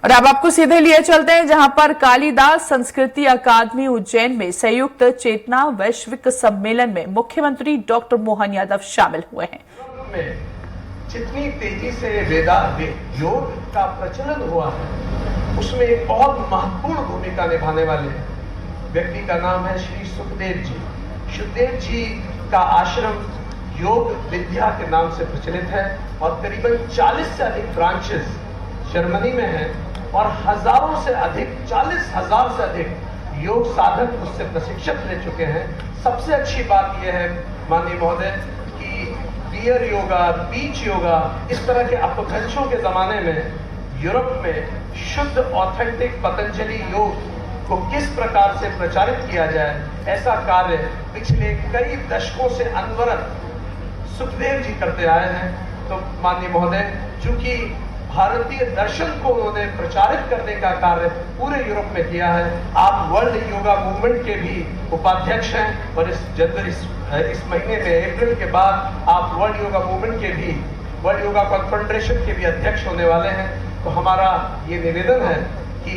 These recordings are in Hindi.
और अब आपको सीधे लिए चलते हैं जहां पर कालिदास संस्कृति अकादमी उज्जैन में संयुक्त चेतना वैश्विक सम्मेलन में मुख्यमंत्री डॉक्टर मोहन यादव शामिल हुए हैं। जितनी तेजी से योग का प्रचलन हुआ है उसमें एक बहुत महत्वपूर्ण भूमिका निभाने वाले व्यक्ति का नाम है श्री सुखदेव जी। सुखदेव जी का आश्रम योग विद्या के नाम से प्रचलित है और करीबन 40 से अधिक ब्रांचेस जर्मनी में हैं और हजारों से अधिक 40,000 से अधिक योग साधक उससे प्रशिक्षित ले चुके हैं। सबसे अच्छी बात यह है माननीय महोदय कि बियर योगा, बीच योगा, इस तरह के अपभ्रंशों के जमाने में यूरोप में शुद्ध ऑथेंटिक पतंजलि योग को किस प्रकार से प्रचारित किया जाए, ऐसा कार्य पिछले कई दशकों से अनवरत सुखदेव जी करते आए हैं। तो माननीय महोदय, चूंकि भारतीय दर्शन को उन्होंने प्रचारित करने का कार्य पूरे यूरोप में किया है, आप वर्ल्ड योगा मूवमेंट के भी उपाध्यक्ष हैं और इस महीने में अप्रैल के बाद आप वर्ल्ड योगा मूवमेंट के भी, वर्ल्ड योगा कॉन्फेडरेशन के भी अध्यक्ष होने वाले हैं। तो हमारा ये निवेदन है कि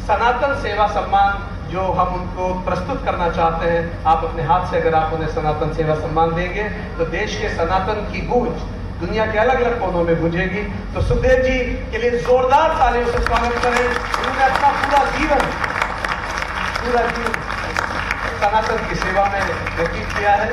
सनातन सेवा सम्मान जो हम उनको प्रस्तुत करना चाहते हैं, आप अपने हाथ से अगर आप उन्हें सनातन सेवा सम्मान देंगे तो देश के सनातन की गूंज दुनिया के अलग अलग कोनों में गूंजेगी। तो सुखदेव जी के लिए जोरदार तालियों से स्वागत करें। उन्होंने अपना पूरा जीवन सनातन की सेवा में व्यतीत किया है।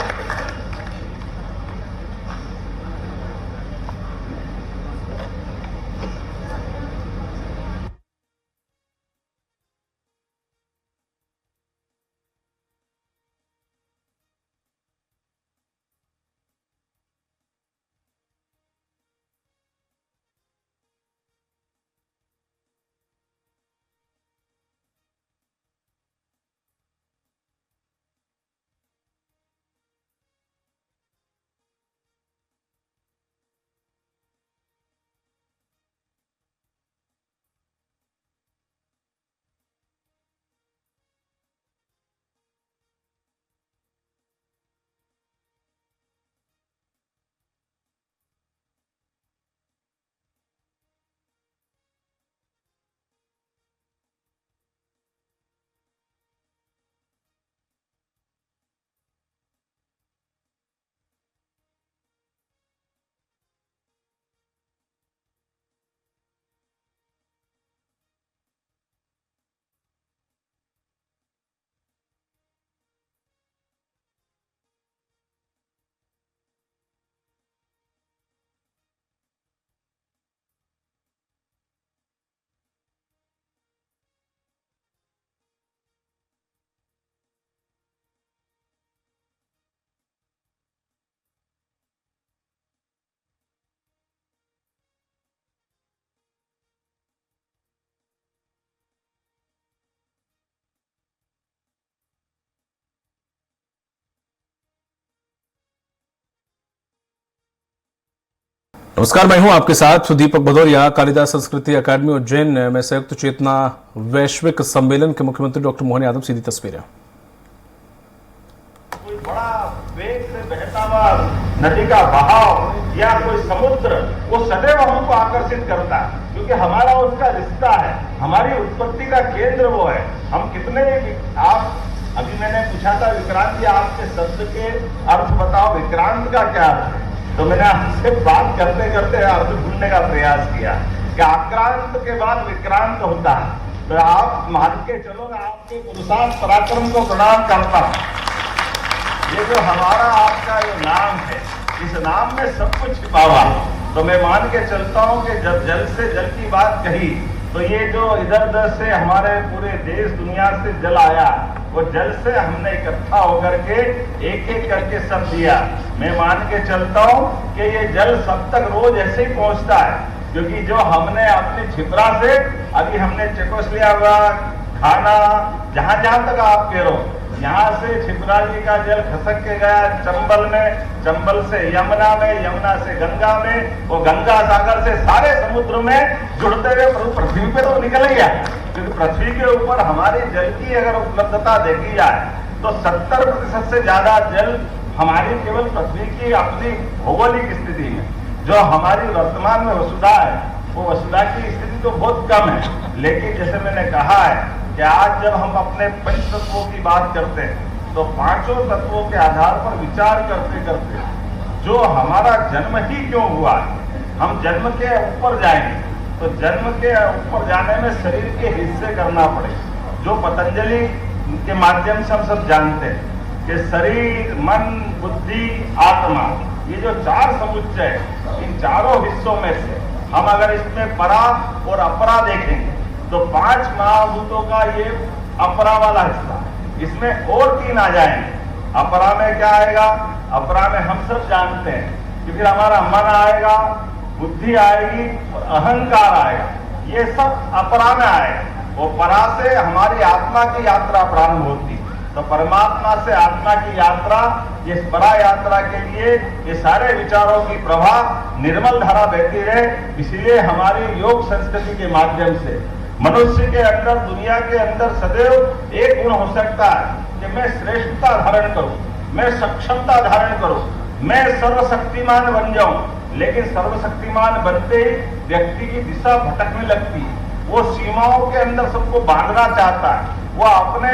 नमस्कार, मैं हूं आपके साथ दीपक भदौरिया। कालिदास संस्कृति अकादमी उज्जैन में संयुक्त चेतना वैश्विक सम्मेलन के मुख्यमंत्री डॉक्टर मोहन यादव। सीधी तस्वीरें। कोई बड़ा वेग से बहता हुआ नदी का बहाव या कोई समुद्र, वो सदैव हमको आकर्षित करता है क्योंकि हमारा उसका रिश्ता है, हमारी उत्पत्ति का केंद्र वो है। हम कितने, आप अभी मैंने पूछा था विक्रांत जी, आपके शब्द के अर्थ बताओ, विक्रांत का क्या अर्थ है? तो मैंने आपसे बात करते करते अर्थ ढूंढने का प्रयास किया कि आक्रांत के बाद विक्रांत होता है। तो आप मान के चलो, मैं आपके पुरुषार्थ पराक्रम को प्रणाम करता हूं। ये जो हमारा आपका जो नाम है, इस नाम में सब कुछ छिपा हुआ है। तो मैं मान के चलता हूं कि जब जल से जल की बात कही तो ये जो इधर उधर से हमारे पूरे देश दुनिया से जल आया, वो जल से हमने इकट्ठा होकर के एक एक करके सब दिया। मैं मान के चलता हूं कि ये जल सब तक रोज ऐसे ही पहुंचता है, क्योंकि जो हमने अपनी छिपरा से, अभी हमने चेकोस्लोवाकिया, खाना, जहां जहां तक आप कह रहे, यहाँ से छिपरा जी का जल खसक के गया चंबल में, चंबल से यमुना में, यमुना से गंगा में, वो गंगा सागर से सारे समुद्र में जुड़ते हुए पृथ्वी पे तो निकल गया। क्योंकि पृथ्वी के ऊपर हमारी जल की अगर उपलब्धता देखी जाए तो 70% से ज्यादा जल हमारी केवल पृथ्वी की अपनी भौगोलिक स्थिति में, जो हमारी वर्तमान में वसुधा है, वो वसुधा की स्थिति चीज तो बहुत कम है, लेकिन जैसे मैंने कहा है कि आज जब हम अपने पंच तत्वों की बात करते हैं तो पांचों तत्वों के आधार पर विचार करते करते जो हमारा जन्म ही क्यों हुआ है, हम जन्म के ऊपर जाएंगे तो जन्म के ऊपर जाने में शरीर के हिस्से करना पड़े, जो पतंजलि के माध्यम से हम सब जानते हैं कि शरीर, मन, बुद्धि, आत्मा, ये जो चार समुच्चय है, इन चारों हिस्सों में से हम अगर इसमें परा और अपरा देखेंगे तो 5 महाभूतों का ये अपरा वाला हिस्सा, इसमें और 3 आ जाएंगे। अपरा में क्या आएगा? अपरा में हम सब जानते हैं कि फिर हमारा मन आएगा, बुद्धि आएगी और अहंकार आएगा, ये सब अपरा में आएगा। वो परा से हमारी आत्मा की यात्रा प्रारंभ होती है। तो परमात्मा से आत्मा की यात्रा, इस परा यात्रा के लिए ये सारे विचारों की प्रवाह निर्मल धारा बहती रहे। इसलिए हमारी योग संस्कृति के माध्यम से मनुष्य के अंदर, दुनिया के अंदर सदैव एक गुण हो सकता है कि मैं श्रेष्ठता धारण करूं, मैं सक्षमता धारण करूं, मैं सर्वशक्तिमान बन जाऊं। लेकिन सर्वशक्तिमान बनते ही व्यक्ति की दिशा भटकने लगती है। वो सीमाओं के अंदर सबको बांधना चाहता है, वो अपने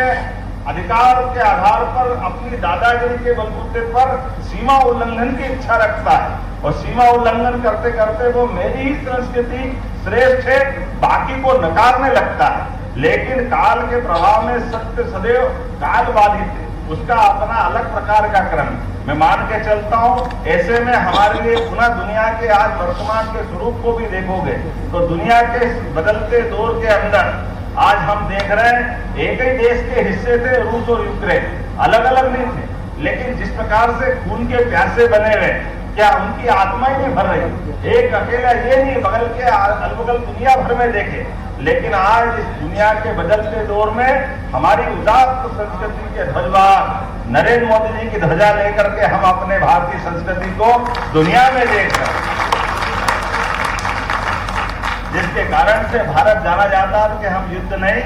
अधिकार के आधार पर, अपनी दादागिरी के बलबूते पर सीमा उल्लंघन की इच्छा रखता है और सीमा उल्लंघन करते करते वो मेरी ही संस्कृति श्रेष्ठ है, बाकी को नकारने लगता है। लेकिन काल के प्रभाव में सत्य सदैव काल बाधित है, उसका अपना अलग प्रकार का क्रम मैं मान के चलता हूं। ऐसे में हमारे लिए पुनः दुनिया के आज वर्तमान के स्वरूप को भी देखोगे तो दुनिया के बदलते दौर के अंदर आज हम देख रहे हैं एक ही देश के हिस्से थे रूस और यूक्रेन, अलग अलग नहीं थे, लेकिन जिस प्रकार से खून के प्यासे बने हुए, क्या उनकी आत्मा ही नहीं भर रही? एक अकेला ये नहीं, बगल के अलबगल दुनिया भर में देखे। लेकिन आज इस दुनिया के बदलते दौर में हमारी उदात्त संस्कृति के ध्वजवाहक नरेंद्र मोदी जी की ध्वजा लेकर के हम अपने भारतीय संस्कृति को दुनिया में देख रहे हैं, जिसके कारण से भारत जाना जाता है कि हम युद्ध नहीं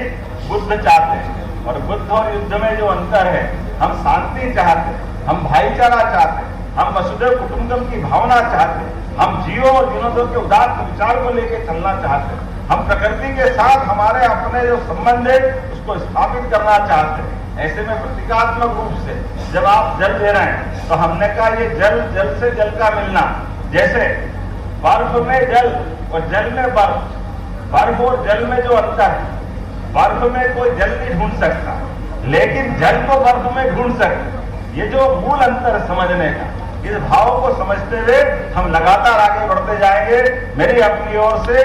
बुद्ध चाहते हैं। और बुद्ध और युद्ध में जो अंतर है, हम शांति चाहते हैं, हम भाईचारा चाहते हैं, हम वसुधैव कुटुंबकम की भावना चाहते हैं, हम जीवो और विनोदों के उदात्त विचार को लेकर चलना चाहते हैं, हम प्रकृति के साथ हमारे अपने जो संबंध है उसको स्थापित करना चाहते हैं। ऐसे में प्रतीकात्मक रूप से जब आप जल दे रहे हैं तो हमने कहा ये जल, जल से जल का मिलना, जैसे बर्फ में जल और जल में बर्फ, बर्फ और जल में जो अंतर है, बर्फ में कोई जल नहीं ढूंढ सकता, लेकिन जल को बर्फ में ढूंढ सकते। ये जो मूल अंतर समझने का, इस भाव को समझते हुए हम लगातार आगे बढ़ते जाएंगे। मेरी अपनी ओर से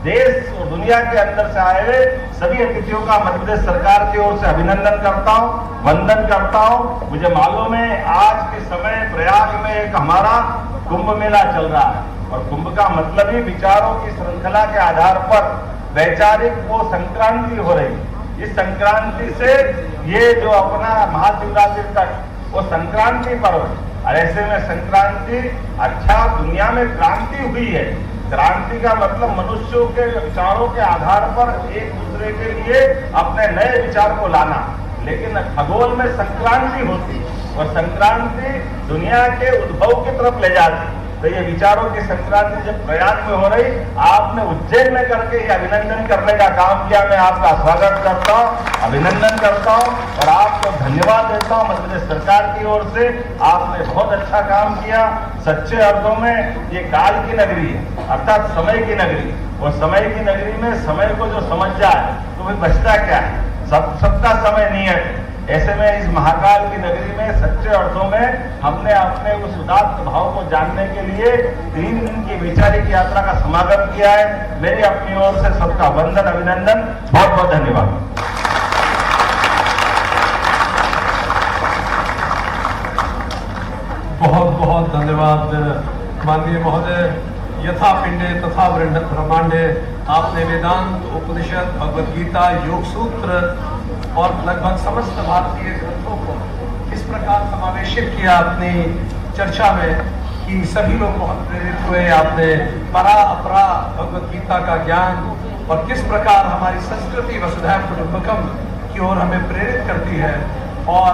देश और दुनिया के अंदर से आए हुए सभी अतिथियों का मध्य प्रदेश सरकार की ओर से अभिनंदन करता हूं, वंदन करता हूं। मुझे मालूम है आज के समय प्रयाग में एक हमारा कुंभ मेला चल रहा है और कुंभ का मतलब ही विचारों की श्रृंखला के आधार पर वैचारिक वो संक्रांति हो रही। इस संक्रांति से ये जो अपना महाशिवरात्रि तक वो संक्रांति पर्व है। और ऐसे में संक्रांति अच्छा दुनिया में क्रांति हुई है। क्रांति का मतलब मनुष्यों के विचारों के आधार पर एक दूसरे के लिए अपने नए विचार को लाना। लेकिन खगोल में संक्रांति होती और संक्रांति दुनिया के उद्भव की तरफ ले जाती। तो ये विचारों की संक्रांति जब प्रयाग में हो रही, आपने उज्जैन में करके ये अभिनंदन करने का काम किया। मैं आपका स्वागत करता हूँ, अभिनंदन करता हूँ और आपको धन्यवाद देता हूँ। मध्य प्रदेश सरकार की ओर से आपने बहुत अच्छा काम किया। सच्चे अर्थों में ये काल की नगरी है, अर्थात समय की नगरी। और समय की नगरी में समय को जो समझ जाए तो भाई बचता क्या है, सबका समय नियत है। ऐसे में इस महाकाल की नगरी में सच्चे अर्थों में हमने अपने उस उदात्त भाव को जानने के लिए 3 दिन की वैचारिक यात्रा का समागम किया है। मेरी अपनी ओर से सबका वंदन, अभिनंदन, बहुत बहुत धन्यवाद। बहुत बहुत धन्यवाद माननीय महोदय। यथा पिंडे तथा ब्रह्मांडे, आपने वेदांत, उपनिषद, भगवद गीता, योग सूत्र और लगभग समस्त भारतीय ग्रंथों को इस प्रकार समावेशित किया अपनी चर्चा में कि सभी लोग बहुत प्रेरित हुए। आपने परा अपरा भगवद गीता का ज्ञान और किस प्रकार हमारी संस्कृति वसुधैव कुटुंबकम की ओर हमें प्रेरित करती है। और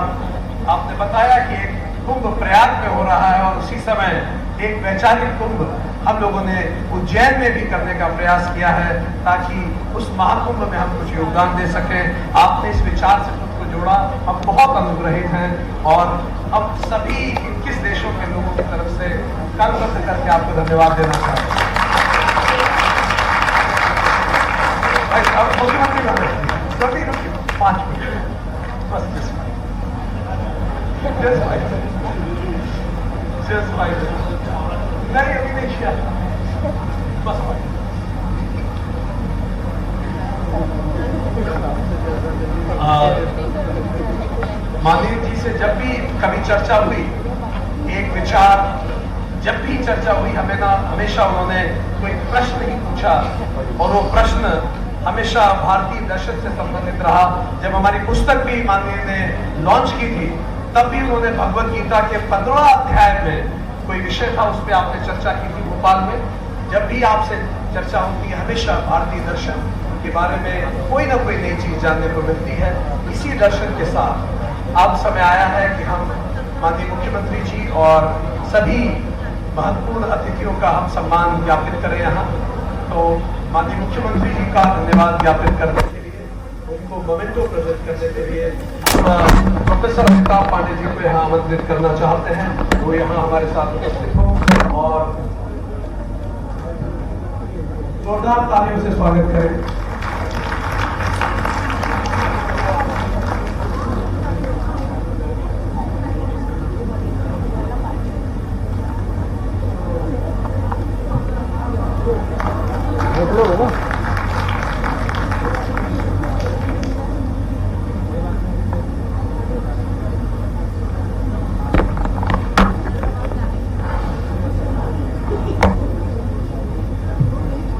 आपने बताया कि एक कुंभ प्रयाग में हो रहा है और उसी समय एक वैचारिक कुंभ हम लोगों ने उज्जैन में भी करने का प्रयास किया है ताकि उस महाकुंभ में हम कुछ योगदान दे सकें। आपने इस विचार से खुद को जोड़ा, हम बहुत अनुग्रहित हैं और हम सभी 21 देशों के लोगों की तरफ से कंधबद्ध करके आपको धन्यवाद देना चाहते हैं। अब मुख्यमंत्री बन रहे हैं 5 मिनट बस नहीं अभी नहीं किया बस माननीय जी से जब भी कभी चर्चा हुई, एक विचार जब भी चर्चा हुई हमेशा उन्होंने कोई प्रश्न ही पूछा और वो प्रश्न हमेशा भारतीय दर्शन से संबंधित रहा। जब हमारी पुस्तक भी माननीय ने लॉन्च की थी तब भी उन्होंने भगवत गीता के 15 अध्याय में कोई विषय था, उस पर आपने चर्चा की थी भोपाल में। जब भी आपसे चर्चा होती है हमेशा भारतीय दर्शन के बारे में कोई ना कोई नई चीज जानने को मिलती है। इसी दर्शन के साथ अब समय आया है कि हम माननीय मुख्यमंत्री जी और सभी महत्वपूर्ण अतिथियों का हम सम्मान ज्ञापित करें यहाँ। तो माननीय मुख्यमंत्री जी का धन्यवाद ज्ञापित करने के लिए, उनको मोमेंटो प्रेजेंट करने के लिए प्रोफेसर अमिताभ पांडे जी को यहाँ आमंत्रित करना चाहते हैं। वो यहाँ हमारे साथ उपस्थित हो और जोरदार तालियों से स्वागत करें।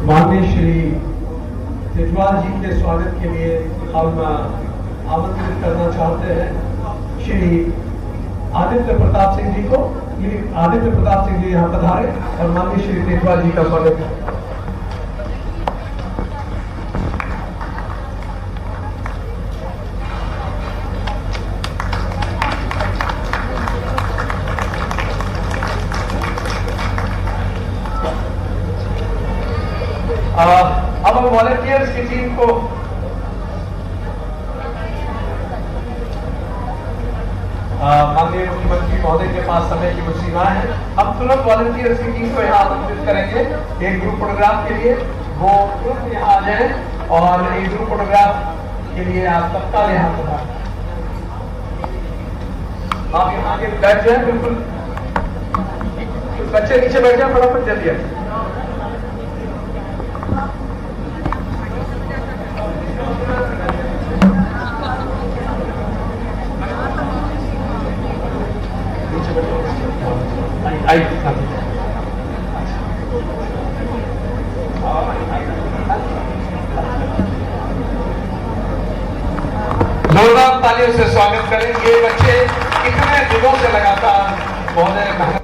माननीय श्री तेजवाल जी के स्वागत के लिए हम आमंत्रित करना चाहते हैं श्री आदित्य प्रताप सिंह जी को। आदित्य प्रताप सिंह जी यहाँ पधारे और माननीय श्री तेजवाल जी का स्वागत है। अब हम वॉलंटियर्स की टीम को माननीय मुख्यमंत्री महोदय के पास समय की कुछ सीमाएं हैं। हम तुरंत वॉलंटियर्स की टीम को यहाँ आमंत्रित करेंगे एक ग्रुप फोटोग्राफ के लिए। वो तुरंत यहाँ आ जाए और एक ग्रुप फोटोग्राफ के लिए आप तत्काल यहाँ पधारें। आप यहाँ आगे बैठ जाए, बिल्कुल बच्चे नीचे बैठ जाए, फटाफट जल्दी आए। जोरदार तालियों से स्वागत करें। ये बच्चे कितने दिनों से लगातार महोदय